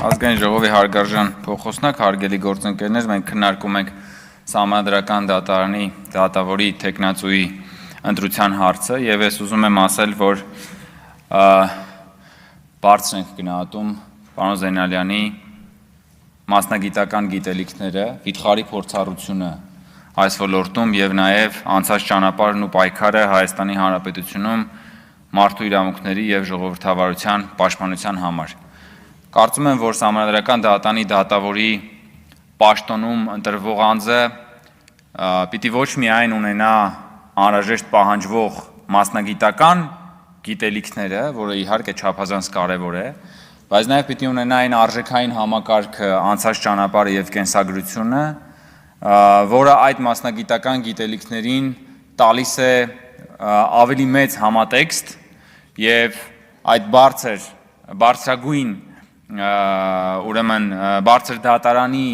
Ազգային ժողովի հարգարժան փոխոսնակ, հարգելի գործընկերներ, մենք քննարկում ենք Սահմանադրական դատարանի դատավորի թեկնածուի ընտրության հարցը եւ ես ուզում եմ ասել, որ բարձր ենք գնահատում պարոն Զեյնալյանի մասնագիտական գիտելիքները, վիթխարի փորձառությունը այս ոլորտում եւ նաեւ անցած ճանապարհն ու պայքարը Հայաստանի Հանրապետությունում մարդու իրավունքների եւ ժողովրդավարության պաշտպանության համար։ Կարծում եմ, որ Սահմանադրական դատարանի դատավորի պաշտոնում ընտրվող անձը պիտի ոչ միայն ունենա անհրաժեշտ պահանջվող մասնագիտական գիտելիքները, որը իհարկե չափազանց կարևոր է, բայց նաև պիտի ունենա այն արժեքային համակարգը, անցած ճանապարհը եւ կենսագրությունը, որը այդ մասնագիտական գիտելիքներին տալիս է ավելի մեծ համատեքստ եւ այդ բարձրագույն ուրեմն բարձր դատարանի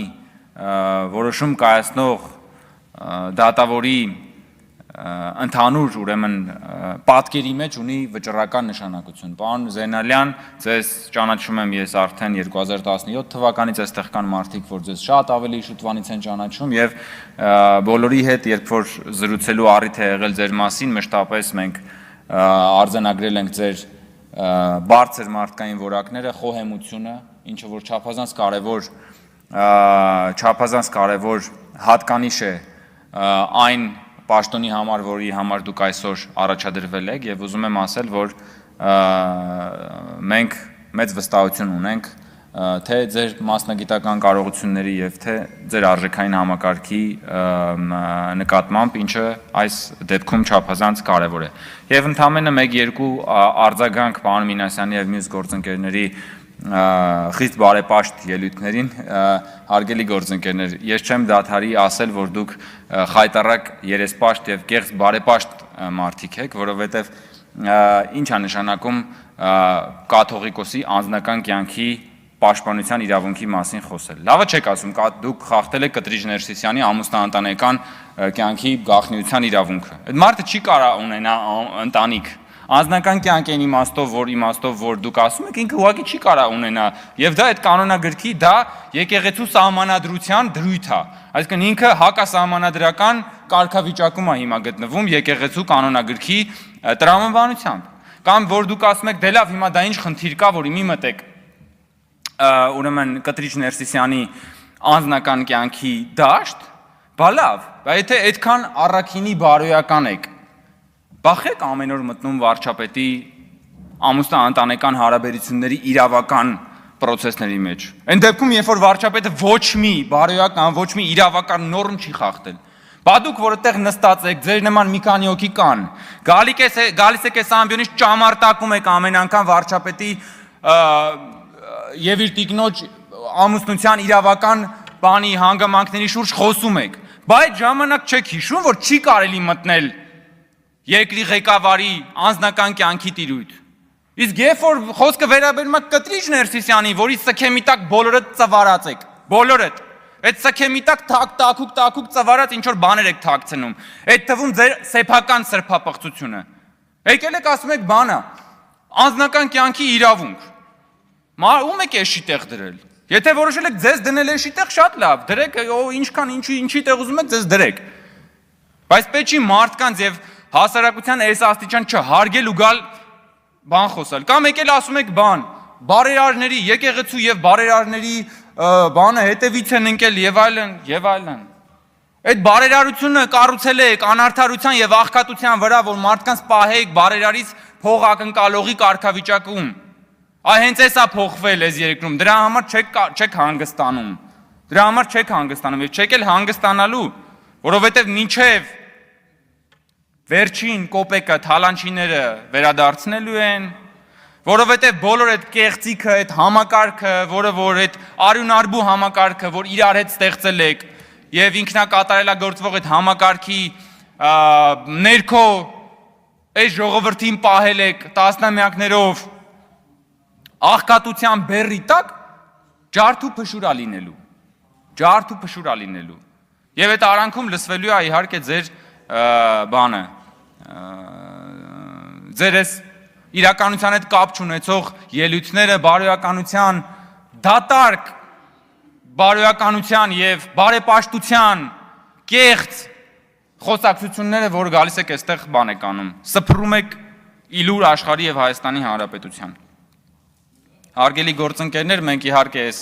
որոշում կայացնող դատավորի ընդհանուր ուրեմն պատկերի մեջ ունի վճռական նշանակություն։ Պարոն Զեյնալյան, ձեզ ճանաչում եմ ես արդեն 2017 թվականից, այստեղ կան մարդիկ, որ ձեզ շատ ավելի շուտվանից են ճանաչում եւ բոլորի հետ, երբ որ զրուցելու առիթ է եղել ձեր մասին, մշտապես մենք արձանագրել ենք ձեր բարձր մարդկային որակները, խոհեմությունը, ինչը որ չափազանց կարևոր հատկանիշ է այն պաշտոնի համար, որի համար դուք այսօր առաջադրվել եք եւ ուզում եմ ասել, որ մենք մեծ վստահություն ունենք թե ձեր մասնագիտական կարողությունների եւ թե ձեր արժեքային համակարգի նկատմամբ, ինչը այս դեպքում չափազանց կարևոր է։ Եվ ընդամենը 1-2 արձագանք պարոն Մինասյանի եւ մյուս գործընկերների խիստ բարեպաշտ ելույթներին, հարգելի գործընկերներ, ես չեմ դադարի ասել, որ դուք խայտառակ երեսպաշտ եւ կեղծ բարեպաշտ մարդիկ եք, որովհետեւ ինչ է նշանակում կաթողիկոսի անձնական կյանքի պաշտպանության իրավունքի մասին խոսել։ Լավը չեք ասում, դուք խախտել եք Կտրիչ Ներսիսյանի ամուսնաընտանեկան կյանքի գաղտնիության իրավունքը։ Այդ մարդը չի կարող ունենա ընտանիք։ Անձնական կյանքին իմաստով, որ դուք ասում եք, ինքը ուղղակի չի կարող ունենա, եւ դա այդ կանոնագրքի, դա եկեղեցու սահմանադրության դրույթ է։ Այսինքն ինքը հակասահմանադրական կարգավիճակում է հիմա գտնվում եկեղեցու կանոնագրքի տրամաբանությամբ։ Կամ որ դուք ասում եք, դե լավ, հիմա դա ինչ խնդիր կա, որ իմի մտեք ուրեմն Կտրիչ Ներսիսյանի անձնական կյանքի դաշտ, բա լավ, բայց եթե այդքան առաքինի բարոյական եք, բախեք ամեն օր մտնում վարչապետի ամուսնաընտանեկան հարաբերությունների իրավական պրոցեսների մեջ։ Այն դեպքում, երբ որ վարչապետը ոչ մի բարոյական, ոչ մի իրավական նորմ չի խախտել, բա դուք որ այդտեղ նստած եք, ձեր նման մի քանի հոգի կան, գալիս եք այս ամբիոնից ճամարտակում եք ամեն անգամ վարչապետի եւ իր տիկնոջ ամուսնության իրավական բանի հանգամանքների շուրջ խոսում եք, բայց այդ ժամանակ չեք հիշում, որ չի կարելի մտնել երկրի ղեկավարի անձնական կյանքի տիրույթ։ Իսկ երբ որ խոսքը վերաբերում է Կտրիչ Ներսիսյանին, որի սքեմի տակ բոլորդ ծվարած եք, բոլորդ, այդ սքեմի տակ տակուկ ծվարած ինչ որ բաներ եք թաքցնում, այդ թվում ձեր սեփական սրբապղծությունը։ Եկել եք ասում եք բանա, անձնական կյանքի իրավունք։ Ում եք էշի տեղ դրել։ Եթե որոշել եք ձեզ դնել էշի տեղ, շատ լավ, դրեք, ինչքան ինչի տեղ ուզում եք, ձեզ դրեք։ Բայց պետք չի մարդկանց եւ հասարակության այս աստիճան չհարգել ու գալ բան խոսալ։ Կամ եկել ասում եք բան, բարերարների, եկեղեցու եւ բարերարների բանը հետևից են ընկել եւ այլն, եւ այլն։ Այդ բարերարությունը կառուցել եք անարդարության եւ աղքատության վրա, որ մարդկանց պահեք բարերարից փող ակնկալողի կարգավիճակում։ Այ հենց էսա փոխվել էս երկրում, դրա համար չեք հանգստանում, եւ չեք էլ հանգստանալու, որովհետեւ մինչեւ վերջին կոպեկը թալանչիները վերադարձնելու են, որովհետեւ բոլոր այդ կեղծիքը, այդ համակարգը, որը որ այդ արյունարբու համակարգը, որ իրար հետ ստեղծել եք, եւ ինքնակատարելագործվող այդ համակարգի ներքո այս ժողովրդին պահել եք տասնամյակներով աղքատության բեռի տակ ջարդ ու փշուրա լինելու։ Եվ այդ արանքում լսվելու է իհարկե ձեր բանը, ձեր այս իրականության հետ կապ չունեցող ելույթները, բարոյականության դատարկ բարոյականության եւ բարեպաշտության կեղծ խոսակցությունները, որ գալիս եք այստեղ բան եք անում, սփռում եք իլուր աշխարհի եւ Հայաստանի Հանրապետության։ Հարգելի գործընկերներ, մենք իհարկե այս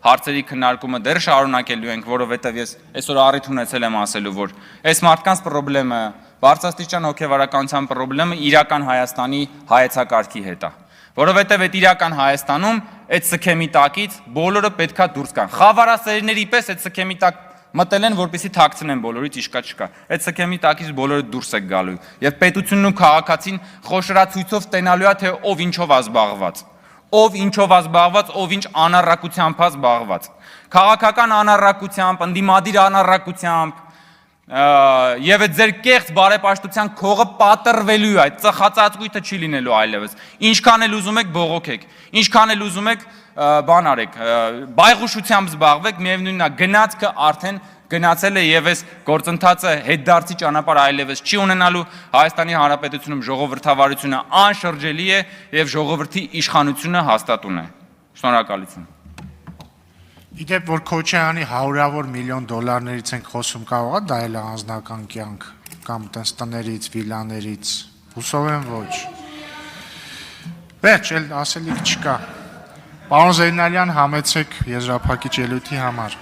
հարցերի քննարկումը դեռ շարունակելու ենք, որովհետեւ ես այսօր առիթ ունեցել եմ ասելու, որ այս մարդկանց խնդրը, բարձրաստիճան հոգեվարականության խնդրը իրական Հայաստանի հայեցակարգի հետ է։ Որովհետև այդ իրական Հայաստանում այդ սքեմի տակից բոլորը պետքա դուրս գան։ Խավարասերների պես այդ սքեմի տակ մտել են, որպեսզի թաքցնեն բոլորից իշկա-չկա։ Այդ սքեմի տակից բոլորը դուրս է գալու։ Եվ պետությունն ու քաղաքացին խոշորացույցով տենալու է, թե ով ինչով է զբաղված։ Ով ինչով է զբաղված, ով ինչ անառակությամբ է զբաղված։ Քաղաքական անառակությամբ, ընդդիմադիր անառակությամբ եւ այդ ձեր կեղծ բարեպաշտության քողը պատրվելու է, այդ ծխածածկույթը չի լինելու այլևս։ Ինչքան էլ ուզում եք բողոքեք, ինչքան էլ ուզում եք բան արեք, բայղուշությամբ զբաղվեք, միևնույնն է գնացքը արդեն գնացել է եւ այս գործընթացը հետդարձի ճանապարհ այլևս չի ունենալու։ Հայաստանի Հանրապետությունում ժողովրդավարությունը անշրջելի է եւ ժողովրդի իշխանությունը հաստատուն է։ Շնորհակալություն։ Իդեպ որ Քոչարյանի 100-ավոր միլիոն դոլարներից ենք խոսում, կարող է դա էլ անձնական կյանք կամ տենց տներից, վիլաներից, հուսով եմ ոչ։ Վերջ, էլ ասելիք չկա։ Պարոն Զեյնալյան, համեցեք եզրափակիչ ելույթի համար։